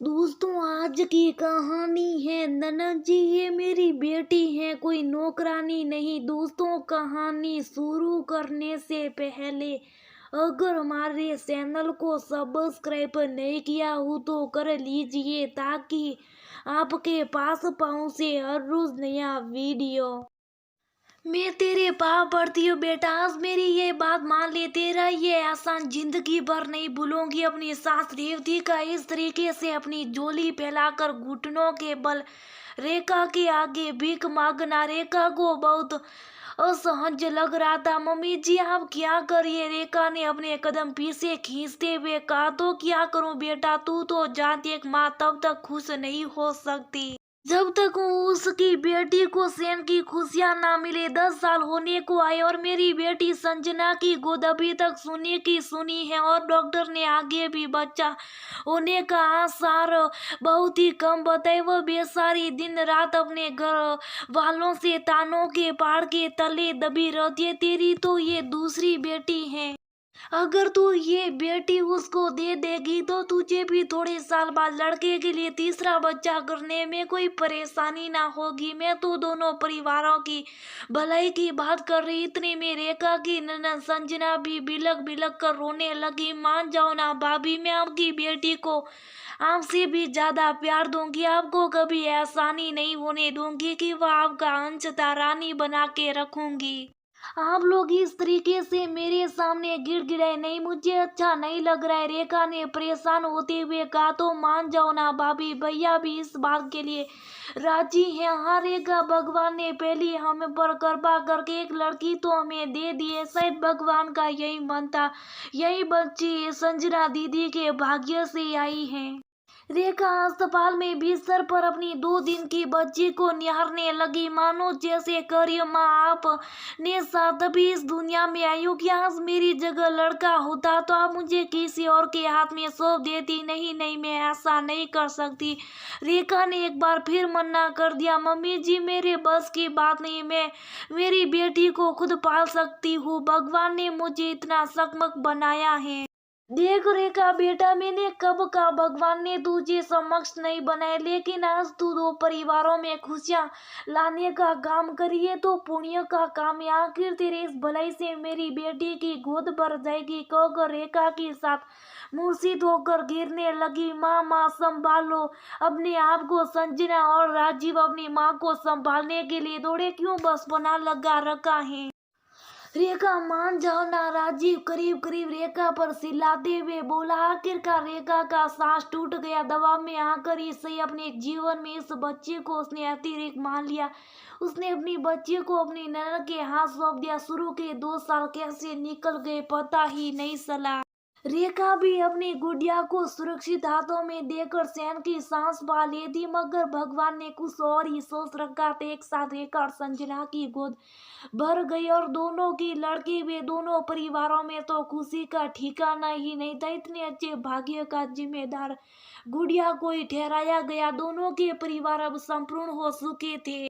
दोस्तों, आज की कहानी है ननद जी, ये मेरी बेटी है, कोई नौकरानी नहीं। दोस्तों, कहानी शुरू करने से पहले अगर हमारे चैनल को सब्सक्राइब नहीं किया हो तो कर लीजिए, ताकि आपके पास पहुंचे हर रोज नया वीडियो। मैं तेरे पाँव पड़ती हूँ बेटा, आज मेरी ये बात मान ले। तेरा ये एहसान जिंदगी भर नहीं भूलूंगी। अपनी सास रेवती का इस तरीके से अपनी झोली फैलाकर घुटनों के बल रेखा के आगे भीख मांगना रेखा को बहुत असहज लग रहा था। मम्मी जी, आप क्या करिए? रेखा ने अपने कदम पीछे खींचते हुए कहा। तो क्या करूं बेटा, तू तो जानती एक माँ तब तक खुश नहीं हो सकती जब तक उसकी बेटी को चैन की खुशियां ना मिले। 10 साल होने को आए और मेरी बेटी संजना की गोद अभी तक सुनी की सुनी है, और डॉक्टर ने आगे भी बच्चा होने का आसार बहुत ही कम बताए। वह बेचारी दिन रात अपने घर वालों से तानों के पहाड़ के तले दबी रहती है। तेरी तो ये दूसरी बेटी है, अगर तू ये बेटी उसको दे देगी तो तुझे भी थोड़े साल बाद लड़के के लिए तीसरा बच्चा करने में कोई परेशानी ना होगी। मैं तो दोनों परिवारों की भलाई की बात कर रही। इतने में रेखा की ननद संजना भी बिलक बिलक कर रोने लगी। मान जाओ ना भाभी, मैं आपकी बेटी को आपसे भी ज्यादा प्यार दूंगी। आपको कभी एहसानी नहीं होने दूंगी कि वह आपका अंशतः रानी बना के रखूंगी। आप लोग इस तरीके से मेरे सामने गिड़गिड़ाए नहीं, मुझे अच्छा नहीं लग रहा है। रेखा ने परेशान होते हुए कहा। तो मान जाओ ना भाभी, भैया भी इस बात के लिए राजी हैं। हाँ रेखा, भगवान ने पहले हम पर कृपा करके एक लड़की तो हमें दे दी है। शायद भगवान का यही मन था, यही बच्ची संजना दीदी के भाग्य से आई है। रेखा अस्पताल में बिस्तर पर अपनी 2 दिन की बच्ची को निहारने लगी, मानो जैसे करिए माँ आप ने साथ अभी इस दुनिया में आई हो कि आज मेरी जगह लड़का होता तो आप मुझे किसी और के हाथ में सौंप देती। नहीं नहीं, मैं ऐसा नहीं कर सकती। रेखा ने एक बार फिर मना कर दिया। मम्मी जी, मेरे बस की बात नहीं, मैं मेरी बेटी को खुद पाल सकती हूँ। भगवान ने मुझे इतना सक्षम बनाया है। देख रेखा बेटा, मैंने कब कहा भगवान ने तुझे समक्ष नहीं बनाए, लेकिन आज तू दो परिवारों में खुशियां लाने का काम करिए तो पुण्य का काम है। आखिर तेरे इस भलाई से मेरी बेटी की गोद भर जाएगी, कहकर रेखा के साथ मूर्छित होकर गिरने लगी। माँ माँ संभालो अपने आप को। संजना और राजीव अपनी माँ को संभालने के लिए दौड़े। क्यों बस बना लगा रखा है? रेखा मान जाओ ना। राजीव करीब करीब रेखा पर चिल्लाते हुए बोला। आखिरकार रेखा का सांस टूट गया। दबाव में आकर ही सही अपने जीवन में इस बच्चे को उसने अतिरिक्त मान लिया। उसने अपनी बच्चे को अपनी ननद के हाथ सौंप दिया। शुरू के 2 साल कैसे निकल गए पता ही नहीं चला। रेखा भी अपनी गुड़िया को सुरक्षित हाथों में देकर चैन की सांस पा ली थी, मगर भगवान ने कुछ और ही सोच रखा था। एक साथ रेखा और संजना की गोद भर गई और दोनों की लड़की भी। दोनों परिवारों में तो खुशी का ठिकाना ही नहीं था। इतने अच्छे भाग्य का जिम्मेदार गुड़िया को ही ठहराया गया। दोनों के परिवार अब संपूर्ण हो चुके थे।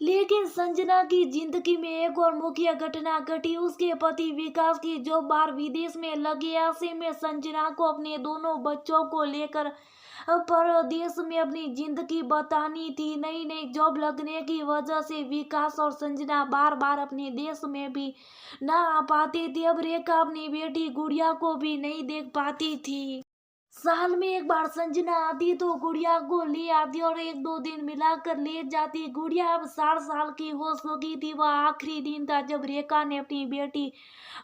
लेकिन संजना की जिंदगी में एक और मुख्य घटना घटी। उसके पति विकास की जॉब बाहर विदेश में लगी। ऐसे में संजना को अपने दोनों बच्चों को लेकर परदेश में अपनी जिंदगी बतानी थी। नई नई जॉब लगने की वजह से विकास और संजना बार बार अपने देश में भी ना आ पाते थे। अब रेखा अपनी बेटी गुड़िया को भी नहीं देख पाती थी। साल में एक बार संजना आती तो गुड़िया को ले आती और 1-2 दिन मिलाकर ले जाती। गुड़िया अब 60 साल की हो चुकी थी। वह आखिरी दिन था जब रेखा ने अपनी बेटी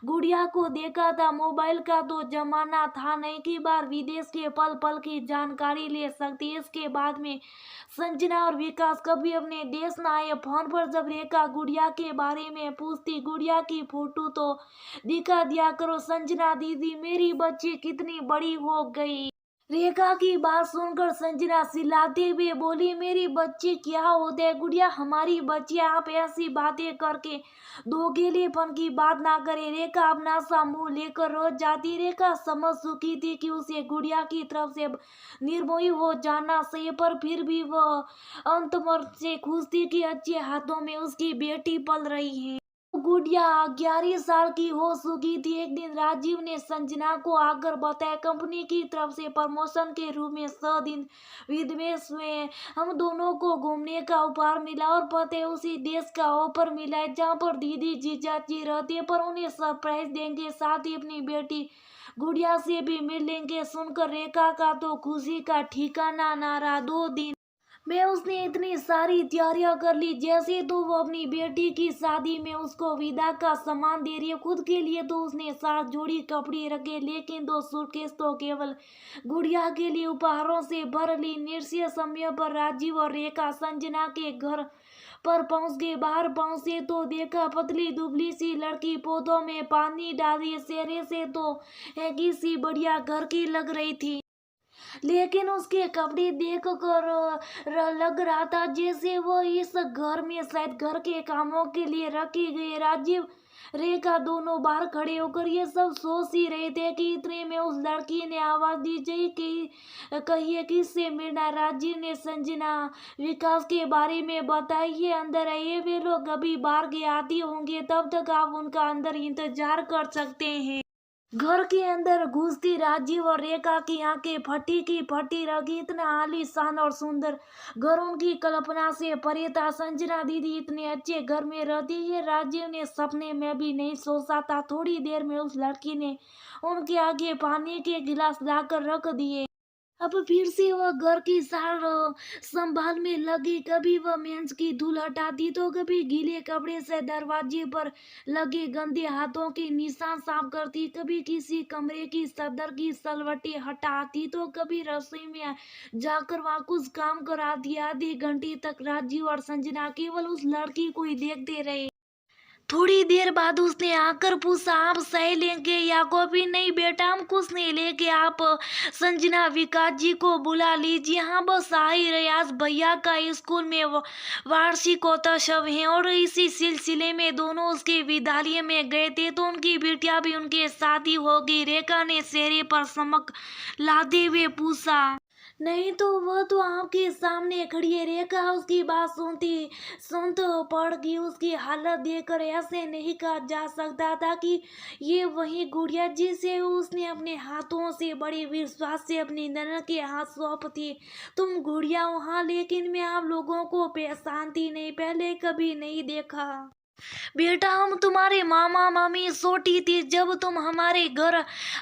गुड़िया को देखा था। मोबाइल का तो जमाना था नहीं कि बार विदेश के पल पल की जानकारी ले सकती। इसके बाद में संजना और विकास कभी अपने देश न आए। फोन पर जब रेखा गुड़िया के बारे में पूछती, गुड़िया की फोटो तो दिखा दिया करो संजना दीदी, मेरी बच्ची कितनी बड़ी हो गई। रेखा की बात सुनकर संजना चिल्लाते हुए बोली, मेरी बच्ची क्या होते है? गुड़िया हमारी बच्ची, आप ऐसी बातें करके दोगेलेपन की बात ना करे। रेखा अपना सा मुंह लेकर रोज जाती। रेखा समझ चुकी थी कि उसे गुड़िया की तरफ से निर्मोही हो जाना सही, पर फिर भी वह अंतमन से खुश थी कि अच्छे हाथों में उसकी बेटी पल रही है। गुड़िया 11 साल की हो चुकी थी। एक दिन राजीव ने संजना को आकर बताया कंपनी की तरफ से प्रमोशन के रूप में 100 दिन विदेश में हम दोनों को घूमने का उपहार मिला और पते उसी देश का ऑफर मिला है जहाँ पर दीदी जीजाजी रहते हैं, पर उन्हें सरप्राइज देंगे, साथ ही अपनी बेटी गुड़िया से भी मिलेंगे। सुनकर रेखा का तो खुशी का ठिकाना ना रहा। 2 दिन में उसने इतनी सारी तैयारियां कर ली जैसे तो वो अपनी बेटी की शादी में उसको विदा का सामान दे रही है। खुद के लिए तो उसने 7 जोड़ी कपड़े रखे, लेकिन 2 सूटकेस तो केवल गुड़िया के लिए उपहारों से भर ली। निश्चित समय पर राजीव और रेखा संजना के घर पर पहुंच गए। बाहर पहुंचे तो देखा पतली दुबली सी लड़की पौधों में पानी डाल रही, चेहरे से तो किसी बढ़िया घर की लग रही थी, लेकिन उसके कपड़े देख कर लग रहा था जैसे वो इस घर में शायद घर के कामों के लिए रखी गई। राजीव रेखा दोनों बाहर खड़े होकर ये सब सोच ही रहे थे कि इतने में उस लड़की ने आवाज दी, जय कि कहिए किससे मिलना। राजीव ने संजना विकास के बारे में बताइए, अंदर आइए, वे लोग अभी बाहर के आती होंगे, तब तक आप उनका अंदर इंतजार कर सकते हैं। घर के अंदर घुसती राजीव और रेखा की आंखें फटी की फटी रह गई। इतना आलीशान और सुंदर घर उनकी कल्पना से परे था। संजना दीदी इतने अच्छे घर में रहती है, राजीव ने सपने में भी नहीं सोचा था। थोड़ी देर में उस लड़की ने उनके आगे पानी के गिलास लाकर रख दिए। अब फिर से वह घर की सार संभाल में लगी। कभी वह मेंस की धूल हटाती तो कभी गीले कपड़े से दरवाजे पर लगे गंदे हाथों के निशान साफ करती, कभी किसी कमरे की सदर की सलवटें हटाती तो कभी रसोई में जाकर वहां कुछ काम कराती। आधे घंटे तक राजीव और संजना केवल उस लड़की को ही देखते रहे। थोड़ी देर बाद उसने आकर पूछा, आप चाय लेंगे या कॉफी? नहीं बेटा, हम कुछ नहीं लेंगे, आप संजना विकास जी को बुला लीजिए। हाँ बस आ ही रहे, आज भैया का स्कूल में वार्षिकोत्सव है और इसी सिलसिले में दोनों उसके विद्यालय में गए थे तो उनकी बेटियां भी उनके साथ ही होगी। रेखा ने चेहरे पर चमक लाते हुए पूछा। नहीं तो वह तो आपके सामने खड़ी है। रेखा उसकी बात सुन तो पड़ गई। उसकी हालत देखकर ऐसे नहीं कहा जा सकता था कि ये वही गुड़िया जिसे उसने अपने हाथों से बड़े विश्वास से अपनी ननद के हाथ सौंप थी। तुम गुड़िया हो? हाँ, लेकिन मैं आप लोगों को पहचानती नहीं, पहले कभी नहीं देखा। बेटा, हम तुम्हारे मामा मामी छोटी थी जब तुम हमारे घर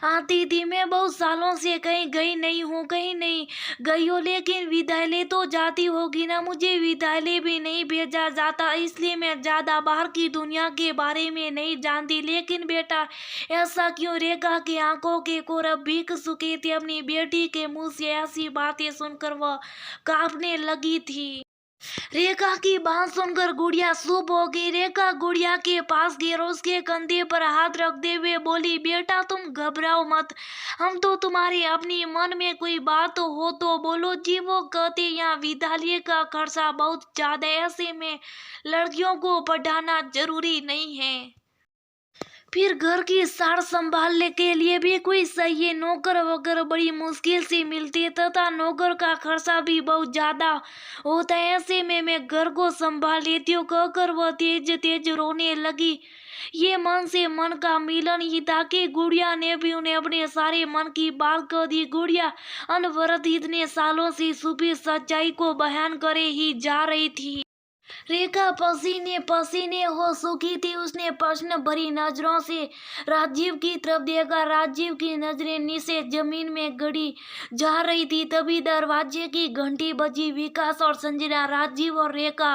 आती थी। मैं बहुत सालों से कहीं गई नहीं हूँ। कहीं नहीं गई हो, लेकिन विद्यालय तो जाती होगी ना? मुझे विद्यालय भी नहीं भेजा जाता, इसलिए मैं ज्यादा बाहर की दुनिया के बारे में नहीं जानती। लेकिन बेटा, ऐसा क्यों? रेखा की आंखों के कोर भीग चुके थे। अपनी बेटी के मुंह से ऐसी बातें सुनकर वह कांपने लगी थी। रेखा की बात सुनकर गुड़िया चुप हो गई। रेखा गुड़िया के पास गई और उसके कंधे पर हाथ रखते हुए बोली, बेटा तुम घबराओ मत, हम तो तुम्हारे अपनी मन में कोई बात हो तो बोलो जी। वो कहते यहाँ विद्यालय का खर्चा बहुत ज्यादा है, ऐसे में लड़कियों को पढ़ाना जरूरी नहीं है, फिर घर की सार संभालने के लिए भी कोई चाहिए। नौकर वगैरह बड़ी मुश्किल से मिलती है तथा नौकर का खर्चा भी बहुत ज्यादा होता है, ऐसे में मैं घर को संभाल लेती हूँ, कहकर वह तेज तेज रोने लगी। ये मन से मन का मिलन ही था कि गुड़िया ने भी उन्हें अपने सारे मन की बात कह दी। गुड़िया अनवरत इतने सालों से छुपी सच्चाई को बयान करे ही जा रही थी। रेखा पसीने पसीने हो चुकी थी। उसने प्रश्न भरी नजरों से राजीव की तरफ देखा। राजीव की नजरें नीचे जमीन में गड़ी जा रही थी। तभी दरवाजे की घंटी बजी। विकास और संजना राजीव और रेखा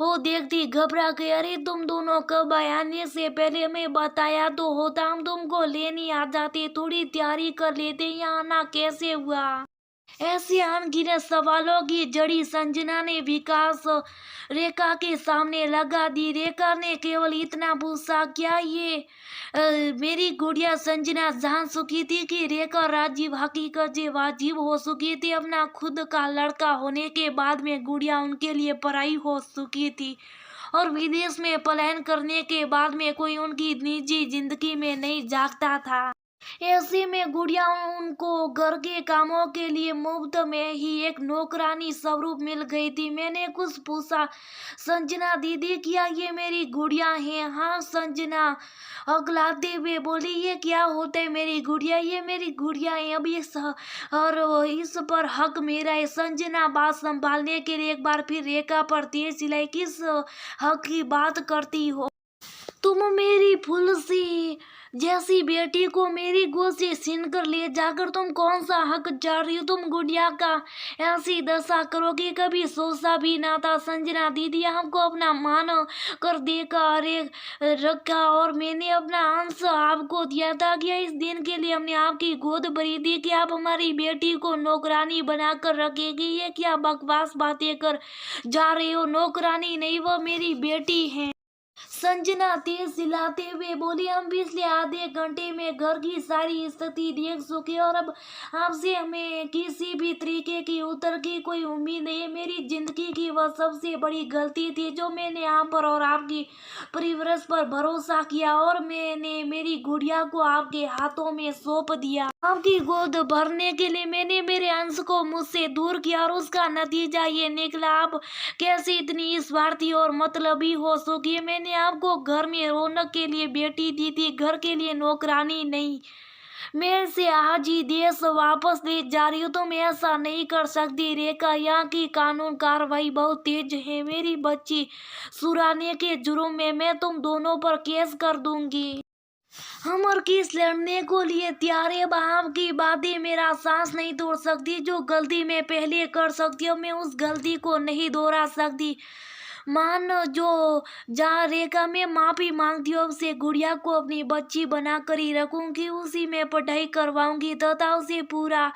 वो देखती घबरा गए। अरे तुम दोनों कब आए? आने से पहले मैं बताया तो होता, हम तुमको लेने आ जाते, थोड़ी तैयारी कर लेते। यहाँ आना कैसे हुआ? ऐसे अनगिनत सवालों की जड़ी संजना ने विकास रेखा के सामने लगा दी। रेखा ने केवल इतना पूछा, क्या ये मेरी गुड़िया? संजना जान चुकी थी कि रेखा राजीव हकीकत से वाजिब हो चुकी थी। अपना खुद का लड़का होने के बाद में गुड़िया उनके लिए पराई हो चुकी थी और विदेश में पलायन करने के बाद में कोई उनकी निजी जिंदगी में नहीं झांकता था। ऐसे में गुड़िया उनको घर के कामों के लिए मुफ्त में ही एक नौकरानी स्वरूप मिल गई थी। मैंने कुछ पूछा, संजना दीदी क्या ये मेरी गुड़िया है? हाँ संजना अगलाते हुए बोली, ये क्या होता है मेरी गुड़िया? ये मेरी गुड़िया है, अब और इस पर हक मेरा है। संजना बात संभालने के लिए एक बार फिर रेखा पर तेज चिल्लाई, किस हक की बात करती हो तुम? मेरी फूल सी जैसी बेटी को मेरी गोद से छीन कर ले जाकर तुम कौन सा हक चाह रही हो? तुम गुड़िया का ऐसी दशा करोगे, कभी सोचा भी ना था। संजना दीदी हमको अपना मान कर देखा, अरे रखा, और मैंने अपना अंश आपको दिया था। क्या इस दिन के लिए हमने आपकी गोद भरी थी कि आप हमारी बेटी को नौकरानी बना कर रखेगी? ये क्या बकवास बातें कर जा रहे हो? नौकरानी नहीं, वो मेरी बेटी है। संजना तेज चिल्लाते हुए बोली, हम पिछले आधे घंटे में घर की सारी स्थिति देख चुके और अब आपसे हमें किसी भी तरीके की उत्तर की कोई उम्मीद नहीं है। मेरी जिंदगी की वह सबसे बड़ी गलती थी जो मैंने आप पर और आपकी परिवरस पर भरोसा किया और मैंने मेरी गुड़िया को आपके हाथों में सौंप दिया। आपकी गोद भरने के लिए मैंने मेरे अंश को मुझसे दूर किया और उसका नतीजा ये निकला। आप कैसे इतनी स्वार्थी और मतलबी हो सकी? मैंने आपको घर में रौनक के लिए बेटी दी थी, घर के लिए नौकरानी नहीं। मैं इसे आज ही देश वापस ले जा रही हूँ। तुम ऐसा नहीं कर सकती रेखा, यहाँ की कानून कार्रवाई बहुत तेज है। मेरी बच्ची सुराने के जुर्म में मैं तुम दोनों पर केस कर दूंगी। हम और किस लड़ने को लिए तैयार है? बाप की बातें मेरा सांस नहीं तोड़ सकती। जो गलती मैं पहले कर सकती हूँ मैं उस गलती को नहीं दोहरा सकती। मान जो जहाँ रेखा में माफी मांगती हूँ, से गुड़िया को अपनी बच्ची बना कर ही रखूंगी, उसी में पढ़ाई करवाऊंगी तथा उसे पूरा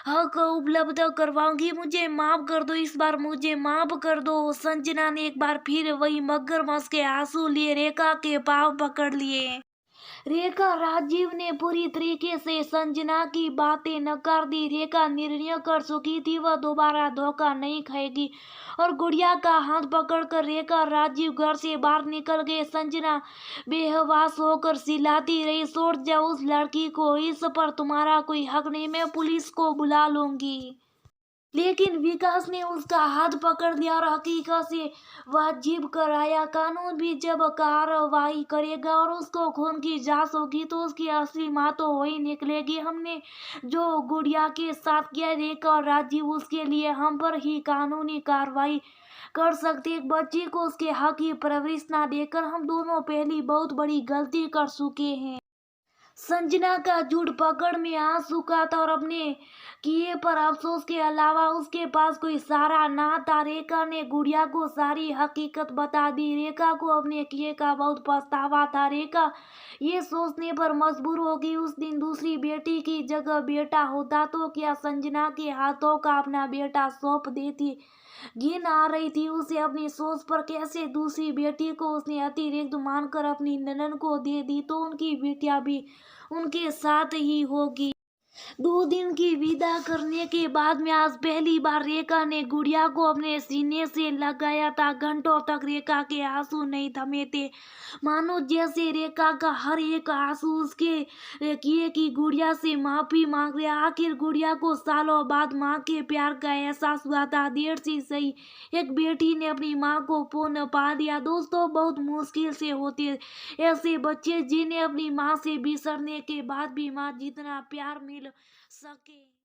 हक उपलब्ध करवाऊंगी। मुझे माफ कर दो, इस बार मुझे माफ कर दो। संजना ने एक बार फिर वही मगरमच्छ के आंसू लिए रेखा के पाँव पकड़ लिए। रेखा राजीव ने पूरी तरीके से संजना की बातें नकार दी। रेखा निर्णय कर चुकी थी, वह दोबारा धोखा नहीं खाएगी और गुड़िया का हाथ पकड़कर रेखा राजीव घर से बाहर निकल गए। संजना बेहवास होकर चिल्लाती रही, छोड़ जाओ उस लड़की को, इस पर तुम्हारा कोई हक नहीं, मैं पुलिस को बुला लूंगी। लेकिन विकास ने उसका हाथ पकड़ लिया और हकीकत से वाजिब कराया। कानून भी जब कार्रवाई करेगा और उसको खून की जांच होगी तो उसकी असली माँ तो वही निकलेगी। हमने जो गुड़िया के साथ किया रेखा और राजीव, उसके लिए हम पर ही कानूनी कार्रवाई कर सकते। एक बच्ची को उसके हक की परवरिश ना देकर हम दोनों पहली बहुत बड़ी गलती कर चुके हैं। संजना का झूठ पकड़ में आ चुका था और अपने किए पर अफसोस के अलावा उसके पास कोई सहारा ना था। रेखा ने गुड़िया को सारी हकीकत बता दी। रेखा को अपने किए का बहुत पछतावा था। रेखा ये सोचने पर मजबूर हो गई, उस दिन दूसरी बेटी की जगह बेटा होता तो क्या संजना के हाथों का अपना बेटा सौंप देती। घिन आ रही थी उसे अपनी सोच पर, कैसे दूसरी बेटी को उसने अतिरिक्त मानकर अपनी ननद को दे दी तो उनकी बेटियां भी उनके साथ ही होगी। 2 दिन की विदा करने के बाद में आज पहली बार रेखा ने गुड़िया को अपने सीने से लगाया था। घंटों तक रेखा के आंसू नहीं थमे थे, मानो जैसे रेखा का हर एक आंसू उसके किए की गुड़िया से माफी मांग रहा। आखिर गुड़िया को सालों बाद माँ के प्यार का एहसास हुआ था। देर से सही एक बेटी ने अपनी माँ को पुनः पा लिया। दोस्तों, बहुत मुश्किल से होते ऐसे बच्चे जिन्हें अपनी माँ से बिछड़ने के बाद भी माँ जितना प्यार मिल सके।